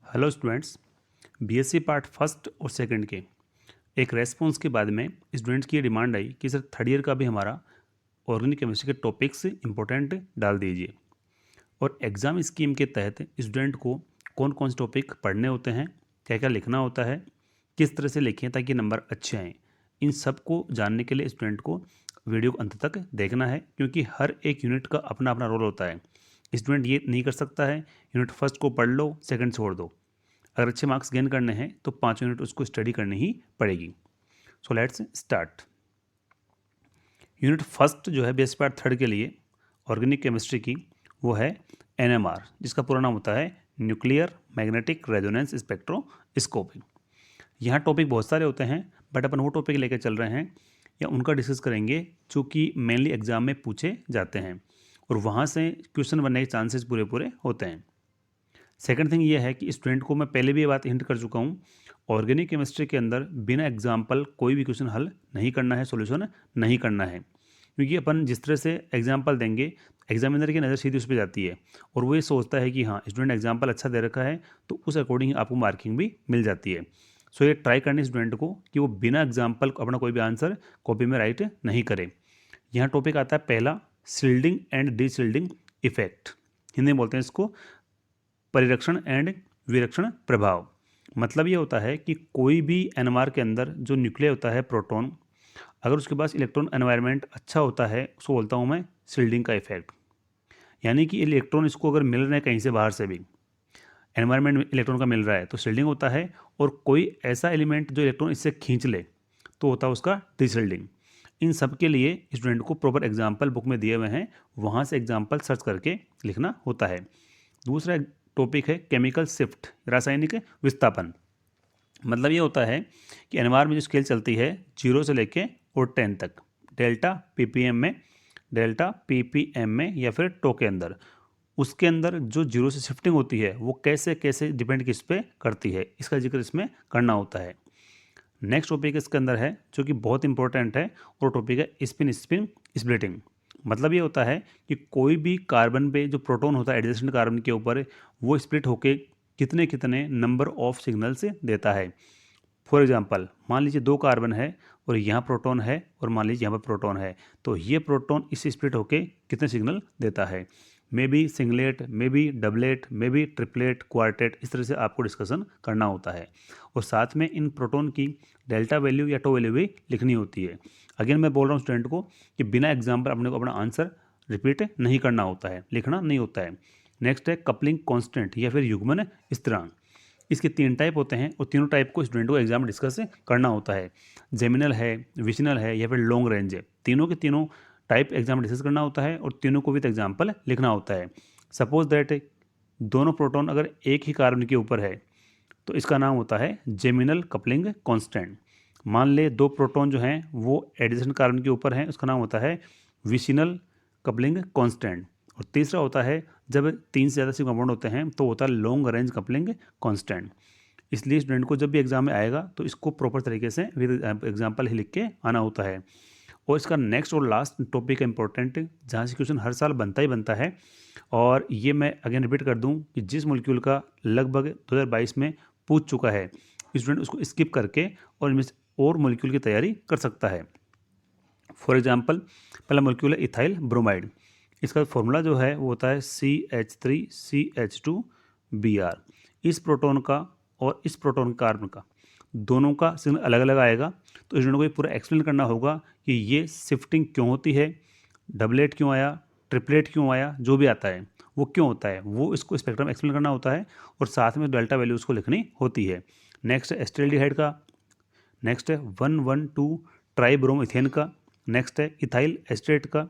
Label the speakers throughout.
Speaker 1: Hello students. BSc part first और second के एक रेस्पॉन्स के बाद में स्टूडेंट्स की ये डिमांड आई कि सर थर्ड ईयर का भी हमारा ऑर्गेनिक केमिस्ट्री के टॉपिक्स इंपॉर्टेंट डाल दीजिए। और एग्ज़ाम स्कीम के तहत स्टूडेंट को कौन कौन से टॉपिक पढ़ने होते हैं, क्या क्या लिखना होता है, किस तरह से लिखें ताकि नंबर अच्छे आएँ, इन सब को जानने के लिए स्टूडेंट को वीडियो को अंत तक देखना है, क्योंकि हर एक यूनिट का अपना अपना रोल होता है। स्टूडेंट ये नहीं कर सकता है यूनिट फर्स्ट को पढ़ लो, सेकंड छोड़ दो। अगर अच्छे मार्क्स गेन करने हैं तो 5 यूनिट उसको स्टडी करनी ही पड़ेगी। So let's start. Unit first जो है बेस पार्ट थर्ड के लिए ऑर्गेनिक केमिस्ट्री की, वो है एनएमआर, जिसका पूरा नाम होता है न्यूक्लियर मैग्नेटिक रेजोनेंस स्पेक्ट्रोस्कोपी। यहाँ टॉपिक बहुत सारे होते हैं, बट अपन वो टॉपिक लेकर चल रहे हैं या उनका डिस्कस करेंगे जो कि मेनली एग्जाम में पूछे जाते हैं और वहाँ से क्वेश्चन बनने के चांसेस पूरे पूरे होते हैं। सेकंड थिंग ये है कि स्टूडेंट को मैं पहले भी ये बात हिंट कर चुका हूँ, ऑर्गेनिक केमिस्ट्री के अंदर बिना एग्जाम्पल कोई भी क्वेश्चन हल नहीं करना है, सॉल्यूशन नहीं करना है, क्योंकि अपन जिस तरह से एग्जाम्पल देंगे एग्जामिनर की नज़र सीधी उस पर जाती है और वो ये सोचता है कि हाँ स्टूडेंट एग्जाम्पल अच्छा दे रखा है तो उस अकॉर्डिंग आपको मार्किंग भी मिल जाती है। सो ये ट्राई करनी स्टूडेंट को कि वो बिना एग्जाम्पल अपना कोई भी आंसर कॉपी में राइट नहीं करे। यहाँ टॉपिक आता है पहला, सील्डिंग एंड डीसील्डिंग इफेक्ट। हिंदी में बोलते हैं इसको परिरक्षण एंड विरक्षण प्रभाव। मतलब ये होता है कि कोई भी एनएमआर के अंदर जो न्यूक्लियर होता है प्रोटॉन, अगर उसके पास इलेक्ट्रॉन एनवायरनमेंट अच्छा होता है उसको बोलता हूँ मैं सील्डिंग का इफेक्ट। यानी कि इलेक्ट्रॉन इसको अगर मिल रहे हैं कहीं से बाहर से भी, एनवायरनमेंट में इलेक्ट्रॉन का मिल रहा है तो सील्डिंग होता है, और कोई ऐसा एलिमेंट जो इलेक्ट्रॉन इससे खींच ले तो होता है उसका डिसील्डिंग। इन सब के लिए स्टूडेंट को प्रॉपर एग्जाम्पल बुक में दिए हुए हैं, वहाँ से एग्जाम्पल सर्च करके लिखना होता है। दूसरा टॉपिक है केमिकल शिफ्ट, रासायनिक विस्थापन। मतलब ये होता है कि एनएमआर में जो स्केल चलती है 0 से लेके और 10 तक, डेल्टा पीपीएम में या फिर टो के अंदर, उसके अंदर जो 0 से शिफ्टिंग होती है वो कैसे कैसे डिपेंड किस पे करती है, इसका जिक्र इसमें करना होता है। नेक्स्ट टॉपिक इसके अंदर है जो कि बहुत इंपॉर्टेंट है, और टॉपिक है स्पिन स्पिन स्प्लिटिंग। मतलब ये होता है कि कोई भी कार्बन पे जो प्रोटॉन होता है एडजेसेंट कार्बन के ऊपर, वो स्प्लिट होके कितने कितने नंबर ऑफ सिग्नल्स देता है। फॉर एग्जांपल मान लीजिए 2 कार्बन है और यहाँ प्रोटॉन है और मान लीजिए यहाँ पर प्रोटॉन है, तो ये प्रोटॉन इससे स्प्लिट होके कितने सिग्नल देता है। May be singlet, may be doublet, may be triplet, quartet, इस तरह से आपको डिस्कशन करना होता है। और साथ में इन प्रोटॉन की डेल्टा वैल्यू या टो वैल्यू भी लिखनी होती है। अगेन मैं बोल रहा हूँ स्टूडेंट को कि बिना एग्जाम्पल अपने को अपना आंसर रिपीट नहीं करना होता है, लिखना नहीं होता है। नेक्स्ट है कपलिंग कांस्टेंट या फिर युग्मन स्थिरांक। इसके 3 टाइप होते हैं और तीनों टाइप को स्टूडेंट को एग्जाम में डिस्कस करना होता है। जेमिनल है, विसिनल है या फिर लॉन्ग रेंज है, तीनों के तीनों टाइप एग्जाम में डिस्कस करना होता है और तीनों को विद एग्जाम्पल लिखना होता है। सपोज दैट दोनों प्रोटॉन अगर एक ही कार्बन के ऊपर है तो इसका नाम होता है जेमिनल कपलिंग कांस्टेंट। मान ले 2 प्रोटॉन जो हैं वो एडिशन कार्बन के ऊपर हैं, उसका नाम होता है विसिनल कपलिंग कांस्टेंट। और तीसरा होता है जब 3 से ज़्यादा से कंपाउंड होते हैं तो होता है लॉन्ग रेंज कपलिंग कांस्टेंट। इसलिए स्टूडेंट को जब भी एग्जाम में आएगा तो इसको प्रॉपर तरीके से विद एग्जाम्पल ही लिख के आना होता है। और इसका नेक्स्ट और लास्ट टॉपिक इंपॉर्टेंट, जहाँ से क्वेश्चन हर साल बनता ही बनता है, और ये मैं अगेन रिपीट कर दूं कि जिस मॉलिक्यूल का लगभग 2022 में पूछ चुका है, स्टूडेंट उसको स्किप करके और इनमें और मॉलिक्यूल की तैयारी कर सकता है। फॉर एग्जांपल पहला मॉलिक्यूल है इथाइल ब्रोमाइड। इसका फॉर्मूला जो है वो होता है CH3CH2Br। इस प्रोटॉन का और इस प्रोटॉन कार्बन का दोनों का सिग्नल अलग अलग आएगा, तो स्टूडेंट को ये पूरा एक्सप्लेन करना होगा कि ये शिफ्टिंग क्यों होती है, डबलेट क्यों आया, ट्रिपलेट क्यों आया, जो भी आता है वो क्यों होता है, वो इसको स्पेक्ट्रम एक्सप्लेन करना होता है और साथ में डेल्टा वैल्यू उसको लिखनी होती है। नेक्स्ट है एस्टिल्डिहाइड का, नेक्स्ट है 1,1,2 ट्राइब्रोमीथेन का, नेक्स्ट है इथाइल एस्टेट का,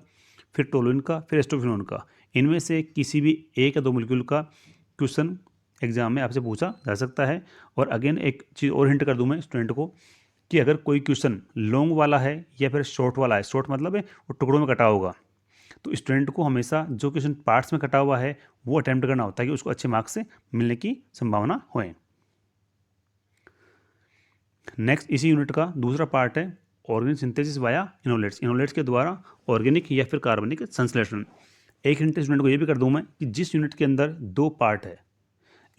Speaker 1: फिर टोलुइन का, फिर एस्टोफिनोन का। इनमें से किसी भी एक या दो मॉलिक्यूल का क्वेश्चन एग्जाम में आपसे पूछा जा सकता है। और अगेन एक चीज़ और हिंट कर दूं मैं स्टूडेंट को कि अगर कोई क्वेश्चन लॉन्ग वाला है या फिर शॉर्ट वाला है, शॉर्ट मतलब है वो टुकड़ों में कटा होगा, तो स्टूडेंट को हमेशा जो क्वेश्चन पार्ट्स में कटा हुआ है वो अटैम्प्ट करना होता है कि उसको अच्छे मार्क्स से मिलने की संभावना होए। नेक्स्ट इसी यूनिट का दूसरा पार्ट है ऑर्गेनिक सिंथेसिस वाया इनोलेट्स। इनोलेट्स के द्वारा ऑर्गेनिक या फिर कार्बनिक संश्लेषण। एक हिंट स्टूडेंट को ये भी कर दूं मैं कि जिस यूनिट के अंदर 2 पार्ट है,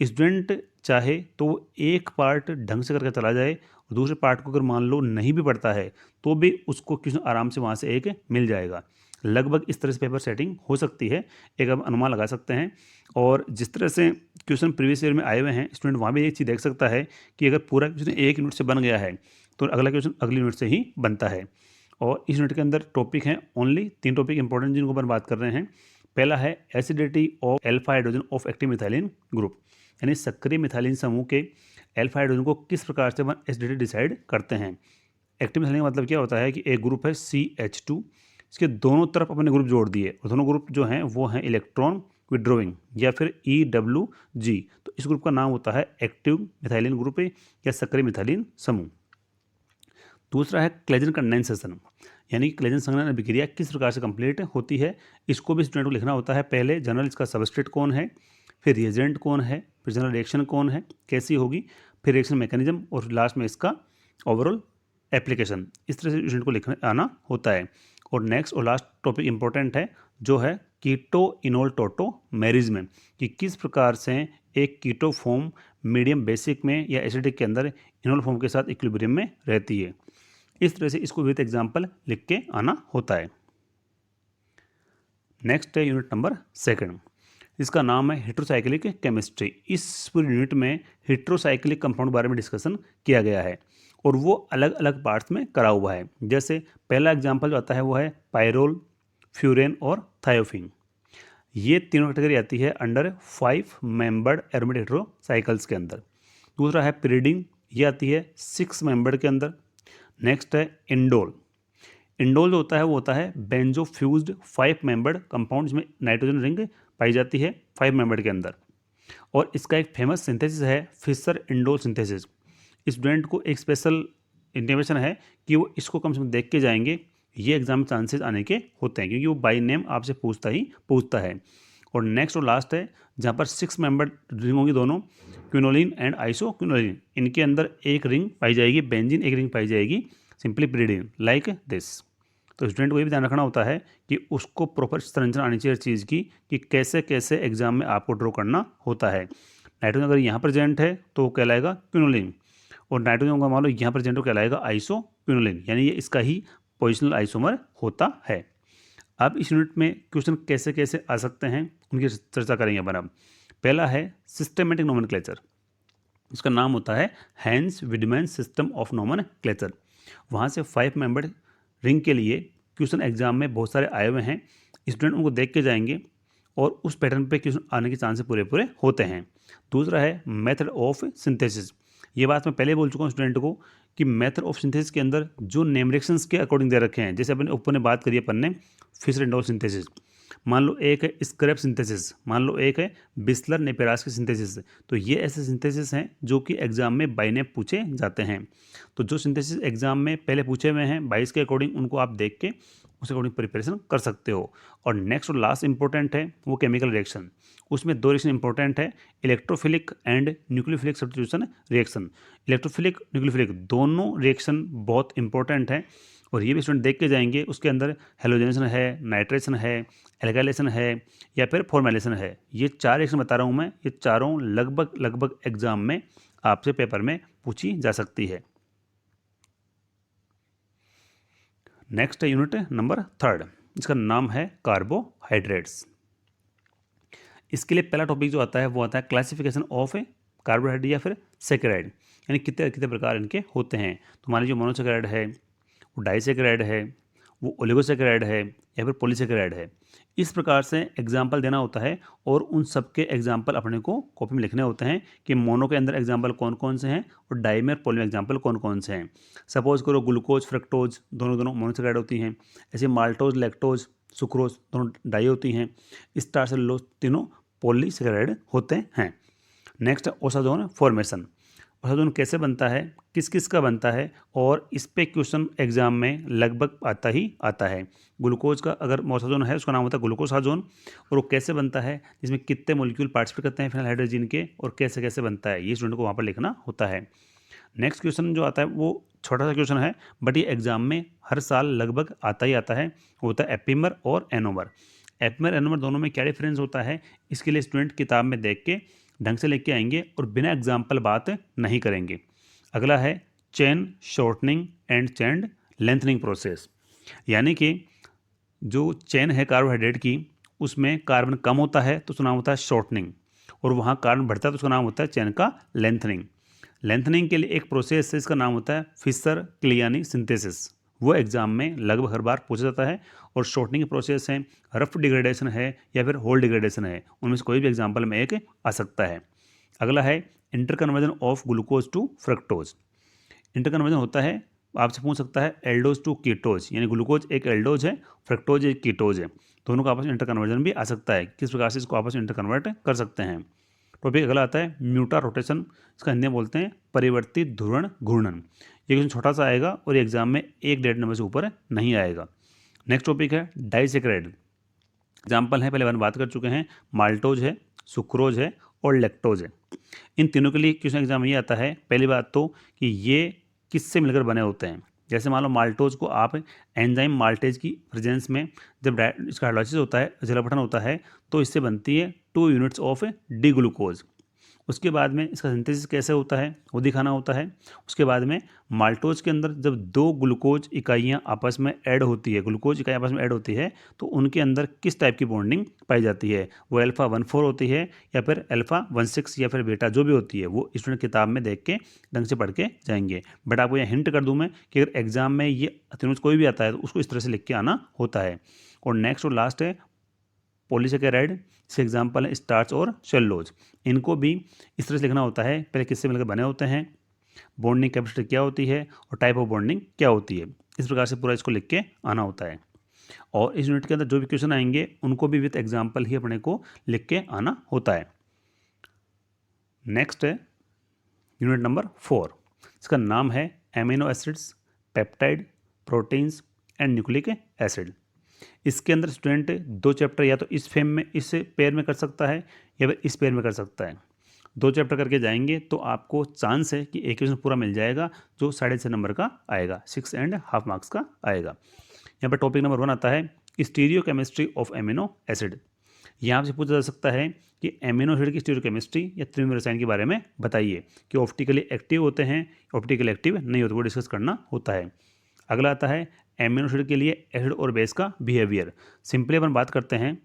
Speaker 1: स्टूडेंट चाहे तो एक पार्ट ढंग से करके चला जाए और दूसरे पार्ट को अगर मान लो नहीं भी पढ़ता है तो भी उसको क्वेश्चन आराम से वहाँ से एक मिल जाएगा। लगभग इस तरह से पेपर सेटिंग हो सकती है, एक अब अनुमान लगा सकते हैं। और जिस तरह से क्वेश्चन प्रीवियस ईयर में आए हुए हैं, स्टूडेंट वहाँ भी एक चीज़ देख सकता है कि अगर पूरा क्वेश्चन एक यूनिट से बन गया है तो अगला क्वेश्चन अगली यूनिट से ही बनता है। और इस यूनिट के अंदर टॉपिक हैं ओनली 3 टॉपिक इंपॉर्टेंट जिनको अपन बात कर रहे हैं। पहला है acidity of alpha hydrogen of active methylene group, यानी सक्रिय मिथाइलिन समूह के अल्फा हाइड्रोजन को किस प्रकार से अपन एसिडिटी डिसाइड करते हैं। एक्टिव मिथाइलिन का मतलब क्या होता है कि एक ग्रुप है CH2, इसके दोनों तरफ अपने ग्रुप जोड़ दिए और दोनों ग्रुप जो हैं वो हैं इलेक्ट्रॉन विड्रॉइंग या फिर EWG, तो इस ग्रुप का नाम होता है एक्टिव मिथाइलिन ग्रुप या सक्रिय मिथाइलिन समूह। दूसरा है क्लेजन कंडेंसेशन, यानी क्लेजन संघनन अभिक्रिया किस प्रकार से कंप्लीट होती है, इसको भी स्टूडेंट को लिखना होता है। पहले जनरल इसका सबस्ट्रेट कौन है, फिर रिएजेंट कौन है, फिर जनरल रिएक्शन कौन है, कैसी होगी, फिर रिएक्शन मैकेनिज्म और लास्ट में इसका ओवरऑल एप्लीकेशन। इस तरह से स्टूडेंट को लिखना आना होता है। और नेक्स्ट और लास्ट टॉपिक इंपॉर्टेंट है जो है कीटो इनोल टोटोमेरिज्म में, कि किस प्रकार से एक कीटो फॉर्म मीडियम बेसिक में या एसिडिक के अंदर इनोल फॉर्म के साथ इक्विलिब्रियम में रहती है। इस तरह से इसको विद एग्जाम्पल लिख के आना होता है। नेक्स्ट है यूनिट नंबर 2, इसका नाम है हेट्रोसाइक्लिक केमिस्ट्री। इस पूरी यूनिट में हेट्रोसाइक्लिक कंपाउंड बारे में डिस्कशन किया गया है और वो अलग अलग पार्ट्स में करा हुआ है। जैसे पहला एग्जाम्पल जो आता है वो है पायरोल, फ्यूरेन और थायोफिन। ये तीनों कैटेगरी आती है अंडर 5 मेंबर्ड एरोमेटिक हेट्रोसाइकल्स के अंदर। दूसरा है पिरिडीन, ये आती है 6 मेंबर्ड के अंदर। नेक्स्ट है इंडोल। इंडोल जो होता है वो होता है बेंजो फ्यूज्ड 5 मेंबर्ड कंपाउंड, जिसमें नाइट्रोजन रिंग पाई जाती है 5 मेंबर्ड के अंदर। और इसका एक फेमस सिंथेसिस है फिशर इंडोल सिंथेसिस। स्टूडेंट को एक स्पेशल इंटीमेशन है कि वो इसको कम से कम देख के जाएंगे, ये एग्जाम में चांसेस आने के होते हैं क्योंकि वो बाई नेम आपसे पूछता है। और नेक्स्ट और लास्ट है जहाँ पर 6 मेंबर रिंग होंगी दोनों, क्विनोलिन एंड आइसोक्विनोलिन, इनके अंदर एक रिंग पाई जाएगी बेंजीन, एक रिंग पाई जाएगी सिंपली पिरिडीन, लाइक दिस। तो स्टूडेंट को ये भी ध्यान रखना होता है कि उसको प्रॉपर संरचना आनी चाहिए चीज़ की कि कैसे कैसे एग्जाम में आपको ड्रॉ करना होता है। नाइट्रोजन अगर यहाँ प्रेजेंट है तो वो कहलाएगा क्विनोलिन, और नाइट्रोजन का मान लो यहाँ प्रेजेंट हो कहलाएगा आइसोक्विनोलिन, यानी ये इसका ही पोजिशनल आइसोमर होता है। अब इस यूनिट में क्वेश्चन कैसे कैसे आ सकते हैं उनकी चर्चा करेंगे अपन। अब पहला है सिस्टमेटिक नोमेनक्लेचर, इसका नाम होता है Hantzsch Widman system of nomenclature. वहाँ से 5 मेंबर्ड रिंग के लिए क्वेश्चन एग्जाम में बहुत सारे आए हुए हैं, स्टूडेंट उनको देख के जाएंगे और उस पैटर्न पे क्वेश्चन आने के चांसेस पूरे होते हैं। दूसरा है मेथड ऑफ सिंथेसिस, ये बात मैं पहले बोल चुका हूँ स्टूडेंट को कि मेथड ऑफ सिंथेसिस के अंदर जो नेम रिएक्शंस के अकॉर्डिंग दे रखे हैं, जैसे अपने ऊपर ने बात करी अपन ने फिशर इंडोल सिंथेसिस, मान लो एक है स्क्रैप सिंथेसिस, मान लो एक है बिस्लर नेपेरास की सिंथेसिस, तो ये ऐसे सिंथेसिस हैं जो कि एग्जाम में बाई नेम पूछे जाते हैं। तो जो सिंथेसिस एग्जाम में पहले पूछे हुए हैं 22 के अकॉर्डिंग, उनको आप देख के उस अकॉर्डिंग प्रिपरेशन कर सकते हो। और नेक्स्ट और लास्ट इंपॉर्टेंट है वो केमिकल रिएक्शन, उसमें 2 रिएक्शन इंपॉर्टेंट है, electrophilic and nucleophilic substitution reaction. Electrophilic nucleophilic दोनों रिएक्शन बहुत इंपॉर्टेंट है और ये भी स्टूडेंट देख के जाएंगे। उसके अंदर हेलोजनेशन है, नाइट्रेशन है, एल्काइलेशन है या फिर फॉर्मेलेशन है। ये 4 रिएक्शन बता रहा हूँ मैं, ये चारों लगभग एग्जाम में आपसे पेपर में पूछी जा सकती है। नेक्स्ट है यूनिट नंबर 3, इसका नाम है कार्बोहाइड्रेट्स। इसके लिए पहला टॉपिक जो आता है वो आता है क्लासिफिकेशन ऑफ कार्बोहाइड्रेट या फिर सेकेराइड, यानी कितने कितने प्रकार इनके होते हैं। तो मान लीजिए मोनोसेकेराइड है, वो डाइसेकेराइड है, वो ओलिगोसेकेराइड है या फिर पॉलीसेकेराइड है। इस प्रकार से एग्जाम्पल देना होता है और उन सब के एग्जाम्पल अपने को कॉपी में लिखने होते हैं कि मोनो के अंदर एग्जाम्पल कौन कौन से हैं और डाई में पॉली में एग्जाम्पल कौन कौन से हैं। सपोज करो ग्लूकोज फ्रक्टोज दोनों मोनोसेकेराइड होती हैं, ऐसे माल्टोज लैक्टोज सुक्रोज दोनों डाई होती हैं, स्टार सेलुलोज तीनों पॉलीसेकेराइड होते हैं। नेक्स्ट ओसाजोन फॉर्मेशन, ओसाजोन कैसे बनता है, किस किस का बनता है, और इस पे क्वेश्चन एग्जाम में लगभग आता है। ग्लूकोज का अगर ओसाजोन है उसका नाम होता है ग्लूकोसाजोन, और वो कैसे बनता है, जिसमें कितने मॉलिक्यूल पार्टिसिपेट करते हैं फिनाइल हाइड्रोजन के, और कैसे कैसे बनता है, ये स्टूडेंट को वहाँ पर लिखना होता है। नेक्स्ट क्वेश्चन जो आता है वो छोटा सा क्वेश्चन है बट ये एग्जाम में हर साल लगभग आता है, वो होता है एपीमर और एनोमर। एपीमर एनोमर दोनों में क्या डिफरेंस होता है, इसके लिए स्टूडेंट किताब में देख के ढंग से लिख के आएंगे और बिना एग्जाम्पल बात नहीं करेंगे। अगला है chain shortening and chain lengthening process, यानी कि जो चेन है कार्बोहाइड्रेट की उसमें कार्बन कम होता है तो उसका नाम होता है शॉर्टनिंग, और वहाँ कार्बन बढ़ता है तो उसका नाम होता है चेन का लेंथनिंग। लेंथनिंग के लिए एक प्रोसेस है, इसका नाम होता है फिशर क्लियानी सिंथेसिस। वो एग्जाम में लगभग हर बार पूछा जाता है। और शॉर्टनिंग प्रोसेस है, रफ डिग्रेडेशन है या फिर होल डिग्रेडेशन है, उनमें से कोई भी एग्जाम्पल में एक आ सकता है। अगला है interconversion of glucose to fructose. Interconversion होता है, आपसे पूछ सकता है एल्डोज टू कीटोज, यानी ग्लूकोज एक एल्डोज है, फ्रक्टोज एक कीटोज है, दोनों का आपस में इंटरकन्वर्जन भी आ सकता है। किस प्रकार से इसको आपस में इंटरकन्वर्ट कर सकते हैं। टॉपिक अगला आता है म्यूटा रोटेशन, इसका हिंदी में बोलते हैं परिवर्तित ध्रुवण घूर्णन। ये क्वेश्चन छोटा सा आएगा और एग्जाम में एक 1.5 नंबर से ऊपर नहीं आएगा। नेक्स्ट टॉपिक है डाइसेक्राइड। एग्जाम्पल है, पहले अपन बात कर चुके हैं, माल्टोज है, सुक्रोज है और लैक्टोज है। इन तीनों के लिए क्वेश्चन एग्जाम में ये आता है, पहली बात तो कि ये किससे मिलकर बने होते हैं। जैसे मान लो माल्टोज को आप एंजाइम माल्टेज की प्रेजेंस में जब इसका हाइड्रोलाइसिस होता है, जलापठन होता है, तो इससे बनती है 2 यूनिट्स ऑफ डी ग्लूकोज। उसके बाद में इसका सिंथेसिस कैसे होता है वो दिखाना होता है। उसके बाद में माल्टोज के अंदर जब 2 ग्लूकोज इकाइयाँ आपस में ऐड होती है, ग्लूकोज इकाई आपस में ऐड होती है, तो उनके अंदर किस टाइप की बॉन्डिंग पाई जाती है, वो अल्फा 1,4 होती है या फिर अल्फा 1,6 या फिर बेटा जो भी होती है, वो स्टूडेंट किताब में देख के ढंग से पढ़ के जाएंगे। बट आपको यहाँ हिंट कर दूँ मैं कि अगर एग्जाम में ये तीनों कोई भी आता है तो उसको इस तरह से लिख के आना होता है। और नेक्स्ट और लास्ट है पॉलीसेकेराइड, इसके एग्जाम्पल है स्टार्च और सेलुलोज। इनको भी इस तरह से लिखना होता है, पहले किससे मिलकर बने होते हैं, बॉन्डिंग कैपेसिटी क्या होती है और टाइप ऑफ बॉन्डिंग क्या होती है, इस प्रकार से पूरा इसको लिख के आना होता है। और इस यूनिट के अंदर जो भी क्वेश्चन आएंगे उनको भी विथ एग्जाम्पल ही अपने को लिख के आना होता है। नेक्स्ट है यूनिट नंबर 4, इसका नाम है amino acids, peptide, proteins and nucleic acid. इसके अंदर स्टूडेंट 2 चैप्टर या तो इस फेम में, इस पेयर में कर सकता है या फिर इस पेयर में कर सकता है। 2 चैप्टर करके जाएंगे तो आपको चांस है कि एक क्वेश्चन पूरा मिल जाएगा जो 6.5 नंबर का आएगा, 6.5 मार्क्स का आएगा। यहाँ पर टॉपिक नंबर 1 आता है stereo chemistry of amino acid. यहाँ से पूछा जा सकता है कि एमिनो एसिड की स्टीरियो केमिस्ट्री या त्रिमितीय रसायन के बारे में बताइए कि ऑप्टिकली एक्टिव होते हैं, ऑप्टिकली एक्टिव नहीं होते, वो डिस्कस करना होता है। अगला आता है एमिनो एसिड के लिए एसिड और बेस का बिहेवियर। सिंपली अपन बात करते हैं,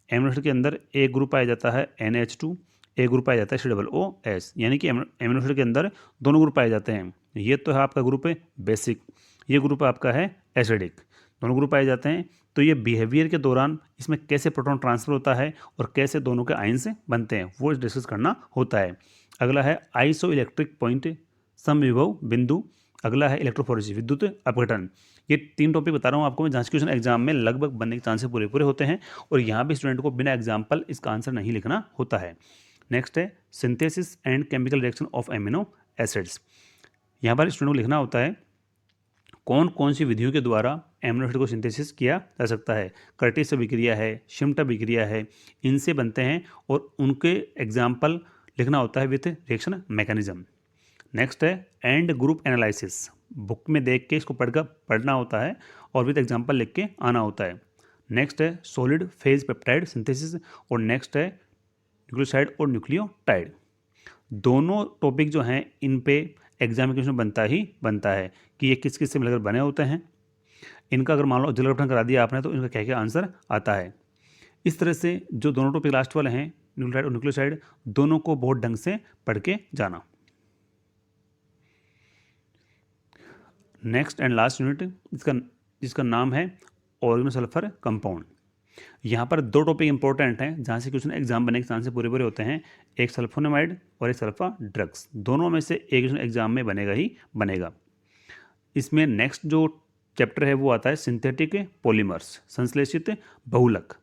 Speaker 1: एमिनो एसिड के अंदर एक ग्रुप पाया जाता है NH2, एक ग्रुप पाया जाता है COOS, यानी कि एमिनो एसिड के अंदर दोनों ग्रुप पाए जाते हैं। ये तो है आपका ग्रुप है बेसिक, ये ग्रुप आपका है एसिडिक, दोनों ग्रुप पाए जाते हैं। तो ये बिहेवियर के दौरान इसमें कैसे प्रोटॉन ट्रांसफर होता है और कैसे दोनों के आयंस बनते हैं वो डिस्कस करना होता है। अगला है आइसो इलेक्ट्रिक पॉइंट समविभव बिंदु। अगला है इलेक्ट्रोफोरेसिस विद्युत अपघटन। ये 3 टॉपिक बता रहा हूँ आपको मैं, जहाँ क्वेश्चन एग्जाम में लगभग बनने के चांसेस पूरे पूरे होते हैं और यहाँ भी स्टूडेंट को बिना एग्जाम्पल इसका आंसर नहीं लिखना होता है। नेक्स्ट है synthesis and chemical reaction of amino acids. यहाँ पर स्टूडेंट को लिखना होता है कौन कौन सी विधियों के द्वारा एमिनो एसिड को सिंथेसिस किया जा सकता है। कर्टिस अभिक्रिया है, शिम्ट अभिक्रिया है, इनसे बनते हैं और उनके एग्जाम्पल लिखना होता है विथ रिएक्शन मैकेनिज्म। नेक्स्ट है एंड ग्रुप एनालिसिस, बुक में देख के इसको पढ़कर पढ़ना होता है और विद एग्जांपल लिख के आना होता है। नेक्स्ट है सॉलिड फेज पेप्टाइड सिंथेसिस और नेक्स्ट है न्यूक्लियोसाइड और न्यूक्लियोटाइड। दोनों टॉपिक जो हैं इन पे एग्जाम में बनता ही बनता है कि ये किस किस से मिलकर बने होते हैं। इनका अगर मान लो जल गठन करा दिया आपने तो इनका क्या क्या आंसर आता है। इस तरह से जो दोनों टॉपिक लास्ट वाले हैं न्यूक्लियोटाइड और न्यूक्लियोसाइड, दोनों को बहुत ढंग से पढ़ के जाना। नेक्स्ट एंड लास्ट यूनिट जिसका नाम है ऑर्गेनोसल्फर कंपाउंड। यहाँ पर 2 टॉपिक इंपॉर्टेंट हैं जहाँ से क्वेश्चन एग्जाम बनने के चांस से पूरे पूरे होते हैं, एक सल्फोनेमाइड और एक सल्फा ड्रग्स। दोनों में से एक क्वेश्चन एग्जाम में बनेगा ही बनेगा। इसमें नेक्स्ट जो चैप्टर है वो आता है सिंथेटिक पॉलीमर्स, संश्लेषित बहुलक।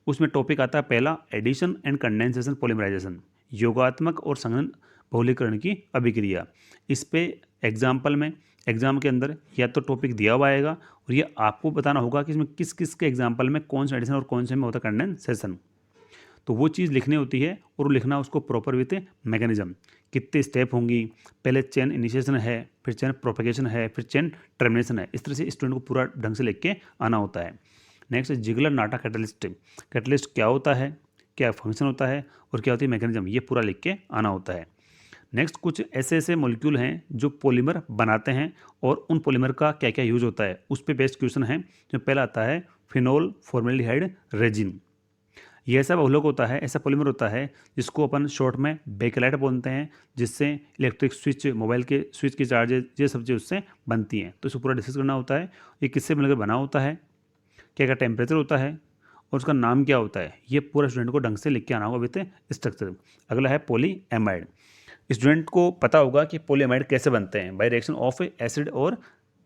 Speaker 1: उसमें टॉपिक आता है पहला एडिशन एंड कंडेंसेशन पॉलीमराइजेशन, योगात्मक और संघनन बहुलीकरण की अभिक्रिया। इस पे एग्जाम्पल में एग्जाम के अंदर या तो टॉपिक दिया हुआ आएगा और ये आपको बताना होगा कि इसमें किस किस के एग्जाम्पल में कौन सा एडिशन और कौन से में होता है कंडेंसेशन। तो वो चीज़ लिखनी होती है और लिखना उसको प्रॉपर विथ मैकेनिज्म, कितने स्टेप होंगी, पहले चेन इनिशिएशन है, फिर चेन प्रोपेगेशन है, फिर चेन टर्मिनेशन है। इस तरह से स्टूडेंट को पूरा ढंग से लिख के आना होता है। नेक्स्ट जिगलर नाटा कैटलिस्ट। कैटलिस्ट क्या होता है, क्या फंक्शन होता है और क्या होती है मैकेनिज्म, ये पूरा लिख के आना होता है। नेक्स्ट कुछ ऐसे ऐसे मॉलिक्यूल हैं जो पॉलीमर बनाते हैं और उन पॉलीमर का क्या क्या यूज होता है उस पर बेस्ड क्वेश्चन है। जो पहला आता है फिनोल फॉर्मेल्डिहाइड रेजिन। ये ऐसा बहुलक होता है, ऐसा पॉलीमर होता है जिसको अपन शॉर्ट में बेकेलाइट बोलते हैं, जिससे इलेक्ट्रिक स्विच, मोबाइल के स्विच की चार्जेज, ये सब चीज़ उससे बनती हैं। तो इसको पूरा डिस्कस करना होता है, ये किससे मिलकर बना होता है, क्या क्या टेम्परेचर होता है और उसका नाम क्या होता है, ये पूरा स्टूडेंट को ढंग से लिख के आना होगा विथ स्ट्रक्चर। अगला है पॉलीएमाइड। स्टूडेंट को पता होगा कि पॉलीएमाइड कैसे बनते हैं, बाय रिएक्शन ऑफ एसिड और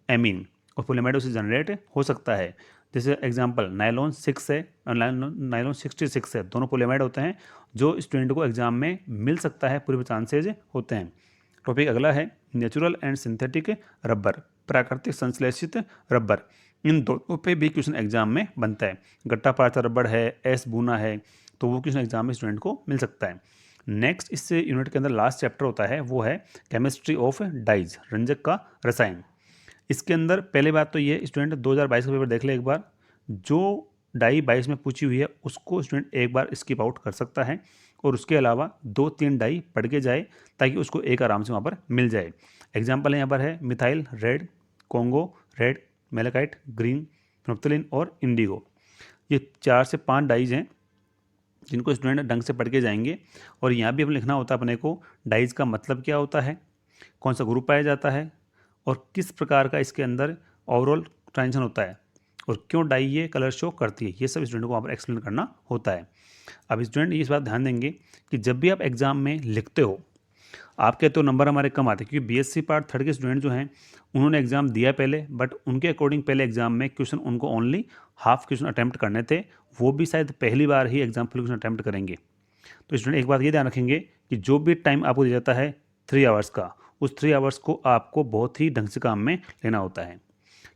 Speaker 1: एमीन, और पॉलीएमाइड उससे जनरेट हो सकता है। जैसे एग्जांपल नायलॉन 6 है और नायलॉन 66 है, दोनों पॉलीएमाइड होते हैं जो स्टूडेंट को एग्जाम में मिल सकता है, पूरे चांसेज होते हैं। टॉपिक अगला है नेचुरल एंड सिंथेटिक रबर, प्राकृतिक संश्लेषित रबर। इन दोनों पे भी क्वेश्चन एग्जाम में बनता है। गट्टा पार्थ रबर है, एस बूना है, तो वो क्वेश्चन एग्जाम में स्टूडेंट को मिल सकता है। नेक्स्ट इस यूनिट के अंदर लास्ट चैप्टर होता है, वो है केमिस्ट्री ऑफ डाइज, रंजक का रसायन। इसके अंदर पहले बात तो ये स्टूडेंट 2022 का पेपर देख ले एक बार, जो डाई 22 में पूछी हुई है उसको स्टूडेंट एक बार स्किप आउट कर सकता है और उसके अलावा 2-3 डाई पढ़ के जाए ताकि उसको एक आराम से वहाँ पर मिल जाए। एग्जाम्पल यहाँ पर है methyl red, Congo red, malachite green, phenolphthalein और इंडिगो। ये 4 से 5 डाइज हैं जिनको स्टूडेंट ढंग से पढ़ के जाएंगे। और यहाँ भी हमें लिखना होता है अपने को डाइज का मतलब क्या होता है, कौन सा ग्रुप पाया जाता है और किस प्रकार का इसके अंदर ओवरऑल ट्रांजिशन होता है और क्यों डाई ये कलर शो करती है, ये सब स्टूडेंट को वहाँ पर एक्सप्लेन करना होता है। अब स्टूडेंट इस बात ध्यान देंगे कि जब भी आप एग्जाम में लिखते हो, आप कहते हो नंबर हमारे कम आते हैं, क्योंकि बीएससी पार्ट 3 के स्टूडेंट जो हैं उन्होंने एग्जाम दिया पहले, बट उनके अकॉर्डिंग पहले एग्जाम में क्वेश्चन उनको ओनली हाफ क्वेश्चन अटैम्प्ट करने थे, वो भी शायद पहली बार ही एग्जाम फुल क्वेश्चन अटैम्प्ट करेंगे। तो स्टूडेंट एक बात ये ध्यान रखेंगे कि जो भी टाइम आपको दिया जाता है 3 आवर्स का, उस 3 आवर्स को आपको बहुत ही ढंग से काम में लेना होता है।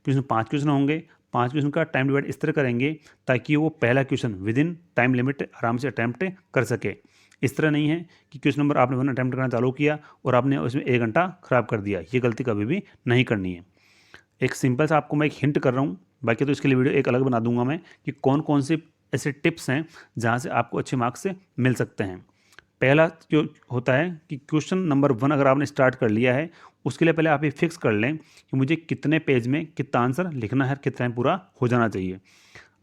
Speaker 1: क्वेश्चन 5 क्वेश्चन होंगे, 5 क्वेश्चन का टाइम डिवाइड इस तरह करेंगे ताकि वो पहला question with in time limit आराम से अटैम्प्ट कर सके। इस तरह नहीं है कि क्वेश्चन नंबर आपने 1 अटैम्प्ट करना चालू किया और आपने उसमें 1 घंटा खराब कर दिया, ये गलती कभी भी नहीं करनी है। एक सिंपल सा आपको मैं एक हिंट कर रहा हूँ, बाकी तो इसके लिए वीडियो एक अलग बना दूंगा मैं कि कौन कौन से ऐसे टिप्स हैं जहाँ से आपको अच्छे मार्क्स से मिल सकते हैं। पहला जो होता है कि क्वेश्चन नंबर 1 अगर आपने स्टार्ट कर लिया है, उसके लिए पहले आप ये फिक्स कर लें कि मुझे कितने पेज में कितना आंसर लिखना है, कितना टाइम पूरा हो जाना चाहिए।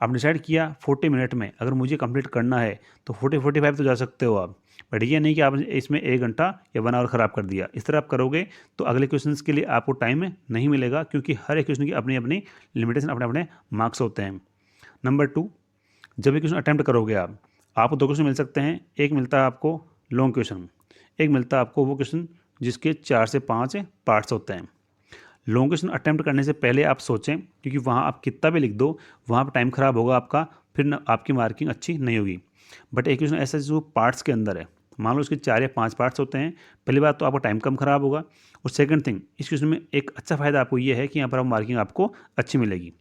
Speaker 1: आपने डिसाइड किया 40 मिनट में अगर मुझे कंप्लीट करना है तो 40-45 तो जा सकते हो आप, बट ये नहीं कि आपने इसमें 1 घंटा या 1 आवर ख़राब कर दिया। इस तरह आप करोगे तो अगले क्वेश्चंस के लिए आपको टाइम नहीं मिलेगा, क्योंकि हर एक क्वेश्चन की अपनी अपनी लिमिटेशन, अपने अपने मार्क्स होते हैं। नंबर 2, जब भी क्वेश्चन अटैम्प्ट करोगे आपको 2 क्वेश्चन मिल सकते हैं। एक मिलता है आपको लॉन्ग क्वेश्चन, एक मिलता है आपको वो क्वेश्चन जिसके 4 से 5 पार्ट्स होते हैं। लॉन्ग क्वेश्चन अटैम्प्ट करने से पहले आप सोचें, क्योंकि वहाँ आप कितना भी लिख दो वहाँ पर टाइम ख़राब होगा आपका, फिर न आपकी मार्किंग अच्छी नहीं होगी। बट एक क्वेश्चन ऐसा जो पार्ट्स के अंदर है, मान लो इसके 4 या 5 पार्ट्स होते हैं, पहली बात तो आपका टाइम कम ख़राब होगा, और सेकंड थिंग इस क्वेश्चन में एक अच्छा फ़ायदा आपको ये है कि यहाँ पर आप मार्किंग आपको अच्छी मिलेगी।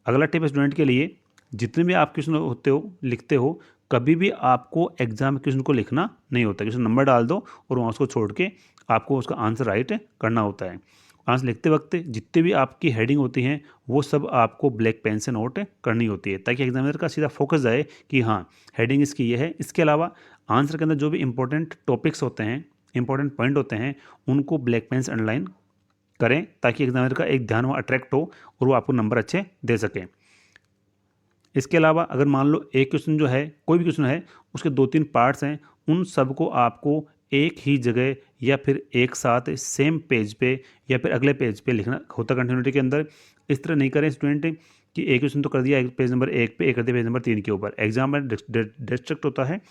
Speaker 1: अगला टिप स्टूडेंट के लिए, जितने भी आप क्वेश्चन होते हो लिखते हो, कभी भी आपको एग्जाम क्वेश्चन को लिखना नहीं होता। क्वेश्चन नंबर डाल दो और वहाँ उसको छोड़ के आपको उसका आंसर राइट करना होता है। आंसर लिखते वक्त जितनी भी आपकी हेडिंग होती हैं वो सब आपको ब्लैक पेन से नोट करनी होती है, ताकि एग्जामिनर का सीधा फोकस जाए कि हाँ हेडिंग इसकी ये है। इसके अलावा आंसर के अंदर जो भी इंपॉर्टेंट टॉपिक्स होते हैं, इंपॉर्टेंट पॉइंट होते हैं, उनको ब्लैक पेन से अंडरलाइन करें ताकि एग्जामिनर का एक ध्यान वहाँ अट्रैक्ट हो और वो आपको नंबर अच्छे दे सकें। इसके अलावा अगर मान लो एक क्वेश्चन जो है, कोई भी क्वेश्चन है, उसके 2-3 पार्ट्स हैं, उन सबको आपको एक ही जगह या फिर एक साथ सेम पेज पे या फिर अगले पेज पे लिखना होता कंटिन्यूटी के अंदर। इस तरह नहीं करें स्टूडेंट कि एक क्वेश्चन तो कर दिया पेज नंबर 1 पे, एक कर दिया पेज नंबर 3 के ऊपर। एग्जाम में डिस्ट्रैक्ट होता है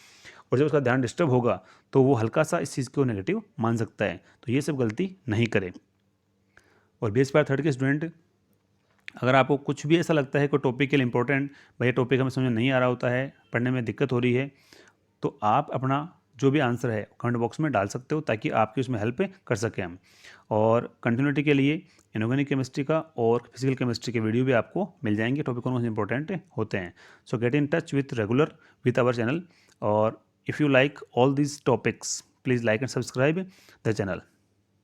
Speaker 1: और जब उसका ध्यान डिस्टर्ब होगा तो वो हल्का सा इस चीज़ को नेगेटिव मान सकता है, तो ये सब गलती नहीं करें। और बीएससी पार्ट 3 के स्टूडेंट, अगर आपको कुछ भी ऐसा लगता है कोई टॉपिक के लिए इंपॉर्टेंट, भाई टॉपिक हमें समझ में नहीं आ रहा होता है, पढ़ने में दिक्कत हो रही है, तो आप अपना जो भी आंसर है कमेंट बॉक्स में डाल सकते हो ताकि आपकी उसमें हेल्प कर सकें हम। और कंटिन्यूटी के लिए इनऑर्गेनिक केमिस्ट्री का और फिजिकल केमिस्ट्री के वीडियो भी आपको मिल जाएंगे, टॉपिक कौन से इंपॉर्टेंट होते हैं। So get in touch with regular with our channel, और if you like all these topics please like and subscribe the channel.